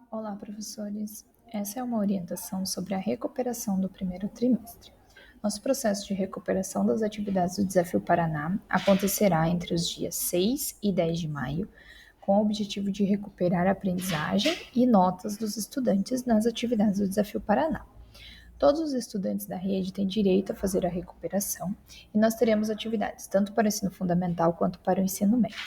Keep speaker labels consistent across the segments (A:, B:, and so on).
A: Olá, professores. Essa é uma orientação sobre a recuperação do primeiro trimestre. Nosso processo de recuperação das atividades do Desafio Paraná acontecerá entre os dias 6 e 10 de maio, com o objetivo de recuperar a aprendizagem e notas dos estudantes nas atividades do Desafio Paraná. Todos os estudantes da rede têm direito a fazer a recuperação e nós teremos atividades tanto para o ensino fundamental quanto para o ensino médio.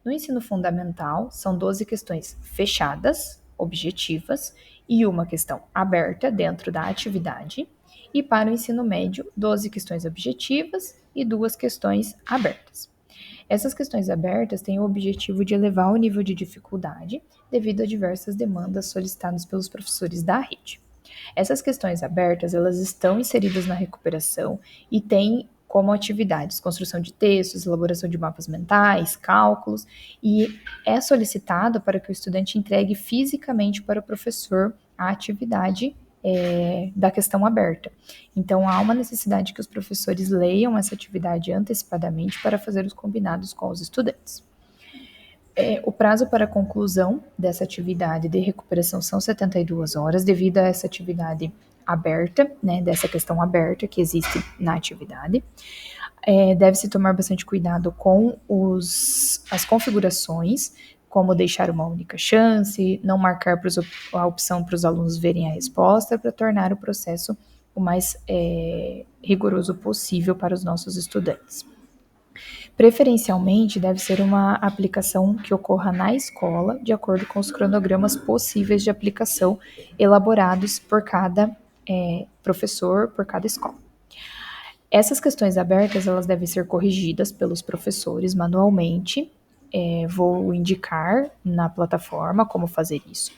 A: No ensino fundamental, são 12 questões fechadas, objetivas, e uma questão aberta dentro da atividade. E para o ensino médio, 12 questões objetivas e 2 questões abertas. Essas questões abertas têm o objetivo de elevar o nível de dificuldade devido a diversas demandas solicitadas pelos professores da rede. Essas questões abertas, elas estão inseridas na recuperação e têm como atividades construção de textos, elaboração de mapas mentais, cálculos, e é solicitado para que o estudante entregue fisicamente para o professor a atividade da questão aberta. Então, há uma necessidade que os professores leiam essa atividade antecipadamente para fazer os combinados com os estudantes. O prazo para a conclusão dessa atividade de recuperação são 72 horas, devido a essa atividade aberta, né, dessa questão aberta que existe na atividade. Deve-se tomar bastante cuidado com as configurações, como deixar uma única chance, não marcar a opção para os alunos verem a resposta, para tornar o processo o mais rigoroso possível para os nossos estudantes. Preferencialmente, deve ser uma aplicação que ocorra na escola, de acordo com os cronogramas possíveis de aplicação elaborados por cada professor, por cada escola. Essas questões abertas, elas devem ser corrigidas pelos professores manualmente. Vou indicar na plataforma como fazer isso.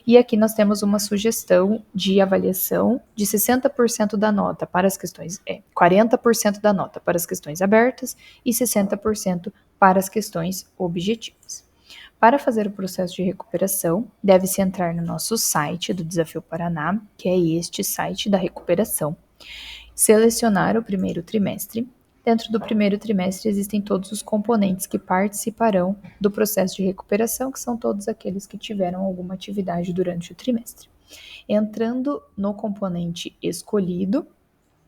A: E aqui nós temos uma sugestão de avaliação de 60% da nota para as questões, 40% da nota para as questões abertas e 60% para as questões objetivas. Para fazer o processo de recuperação, deve-se entrar no nosso site do Desafio Paraná, que é este site da recuperação, selecionar o primeiro trimestre. Dentro do primeiro trimestre existem todos os componentes que participarão do processo de recuperação, que são todos aqueles que tiveram alguma atividade durante o trimestre. Entrando no componente escolhido,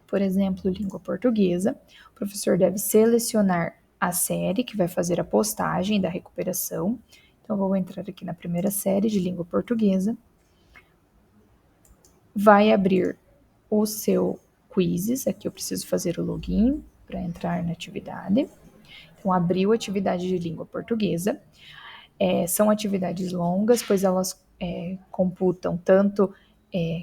A: por exemplo, língua portuguesa, o professor deve selecionar a série que vai fazer a postagem da recuperação. Então, vou entrar aqui na primeira série de língua portuguesa. Vai abrir o seu quizzes, aqui eu preciso fazer o login para entrar na atividade. Então, abriu a atividade de língua portuguesa. São atividades longas, pois elas computam tanto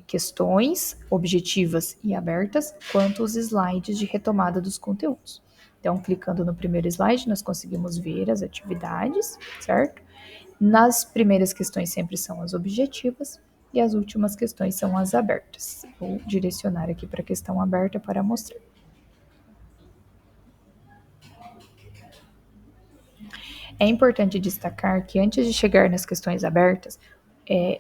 A: questões objetivas e abertas, quanto os slides de retomada dos conteúdos. Então, clicando no primeiro slide, nós conseguimos ver as atividades, certo? Nas primeiras questões sempre são as objetivas, e as últimas questões são as abertas. Vou direcionar aqui para a questão aberta para mostrar. É importante destacar que antes de chegar nas questões abertas,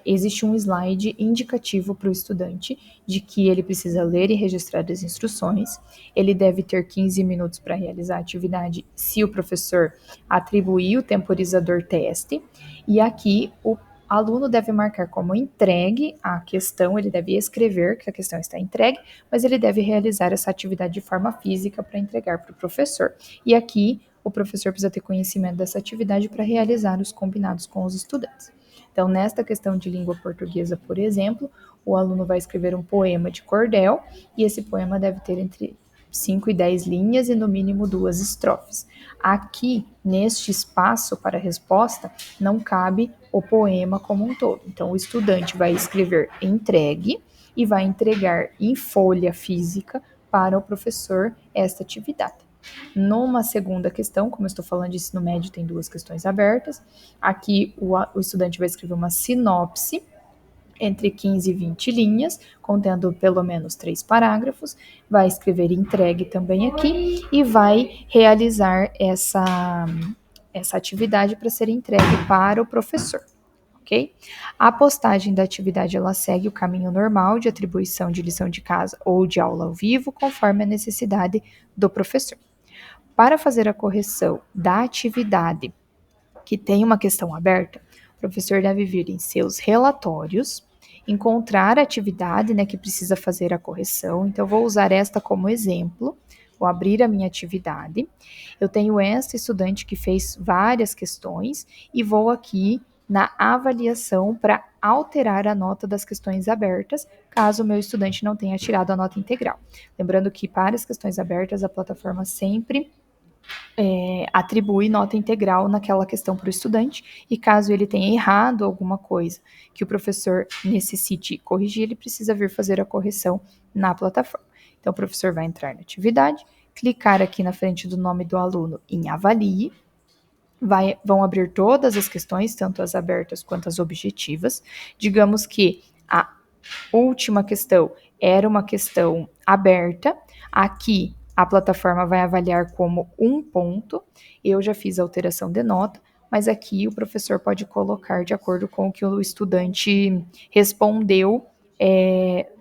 A: existe um slide indicativo para o estudante de que ele precisa ler e registrar as instruções. Ele deve ter 15 minutos para realizar a atividade se o professor atribuir o temporizador teste. E aqui o aluno deve marcar como entregue a questão, ele deve escrever que a questão está entregue, mas ele deve realizar essa atividade de forma física para entregar para o professor. E aqui o professor precisa ter conhecimento dessa atividade para realizar os combinados com os estudantes. Então, nesta questão de língua portuguesa, por exemplo, o aluno vai escrever um poema de cordel, e esse poema deve ter entre 5 e 10 linhas e no mínimo 2 estrofes. Aqui, neste espaço para resposta, não cabe o poema como um todo. Então, o estudante vai escrever entregue e vai entregar em folha física para o professor esta atividade. Numa segunda questão, como eu estou falando de ensino médio, tem 2 questões abertas. Aqui o estudante vai escrever uma sinopse entre 15 e 20 linhas, contendo pelo menos 3 parágrafos, vai escrever entregue também aqui e vai realizar essa atividade para ser entregue para o professor. Okay? A postagem da atividade ela segue o caminho normal de atribuição de lição de casa ou de aula ao vivo, conforme a necessidade do professor. Para fazer a correção da atividade que tem uma questão aberta, o professor deve vir em seus relatórios, encontrar a atividade, né, que precisa fazer a correção. Então, eu vou usar esta como exemplo. Vou abrir a minha atividade. Eu tenho esta estudante que fez várias questões e vou aqui na avaliação para alterar a nota das questões abertas, caso o meu estudante não tenha tirado a nota integral. Lembrando que para as questões abertas, a plataforma sempre atribui nota integral naquela questão para o estudante, e caso ele tenha errado alguma coisa que o professor necessite corrigir, ele precisa vir fazer a correção na plataforma. Então, o professor vai entrar na atividade, clicar aqui na frente do nome do aluno em Avalie, vão abrir todas as questões, tanto as abertas quanto as objetivas. Digamos que a última questão era uma questão aberta, aqui a plataforma vai avaliar como 1 ponto, eu já fiz a alteração de nota, mas aqui o professor pode colocar de acordo com o que o estudante respondeu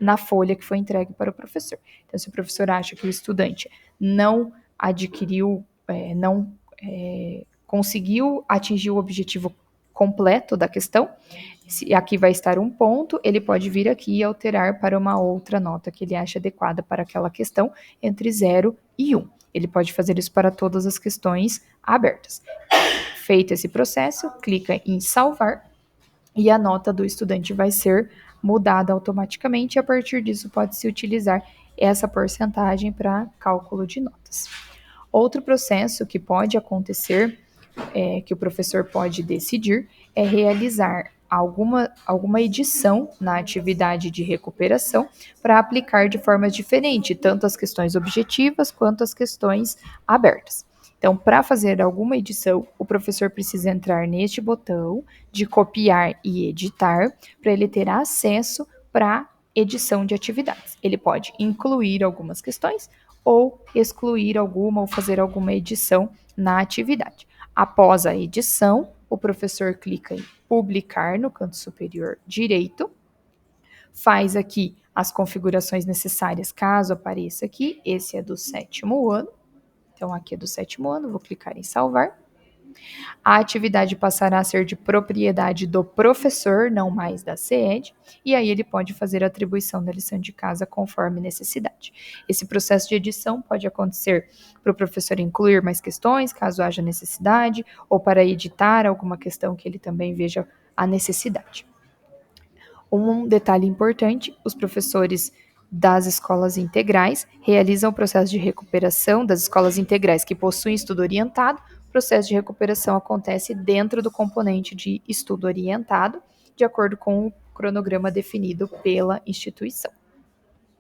A: na folha que foi entregue para o professor. Então, se o professor acha que o estudante não adquiriu, não conseguiu atingir o objetivo completo da questão, se aqui vai estar 1 ponto, ele pode vir aqui e alterar para uma outra nota que ele acha adequada para aquela questão, entre 0 e 1. Ele pode fazer isso para todas as questões abertas. Feito esse processo, clica em salvar e a nota do estudante vai ser mudada automaticamente, e a partir disso pode-se utilizar essa porcentagem para cálculo de notas. Outro processo que pode acontecer, que o professor pode decidir, é realizar alguma edição na atividade de recuperação para aplicar de formas diferentes, tanto as questões objetivas quanto as questões abertas. Então, para fazer alguma edição, o professor precisa entrar neste botão de copiar e editar, para ele ter acesso para edição de atividades. Ele pode incluir algumas questões ou excluir alguma ou fazer alguma edição na atividade. Após a edição, o professor clica em publicar no canto superior direito, faz aqui as configurações necessárias caso apareça aqui. Esse é do 7º ano, então aqui é do 7º ano, vou clicar em salvar. A atividade passará a ser de propriedade do professor, não mais da CED, e aí ele pode fazer a atribuição da lição de casa conforme necessidade. Esse processo de edição pode acontecer para o professor incluir mais questões, caso haja necessidade, ou para editar alguma questão que ele também veja a necessidade. Um detalhe importante: os professores das escolas integrais realizam o processo de recuperação das escolas integrais que possuem estudo orientado. O processo de recuperação acontece dentro do componente de estudo orientado, de acordo com o cronograma definido pela instituição.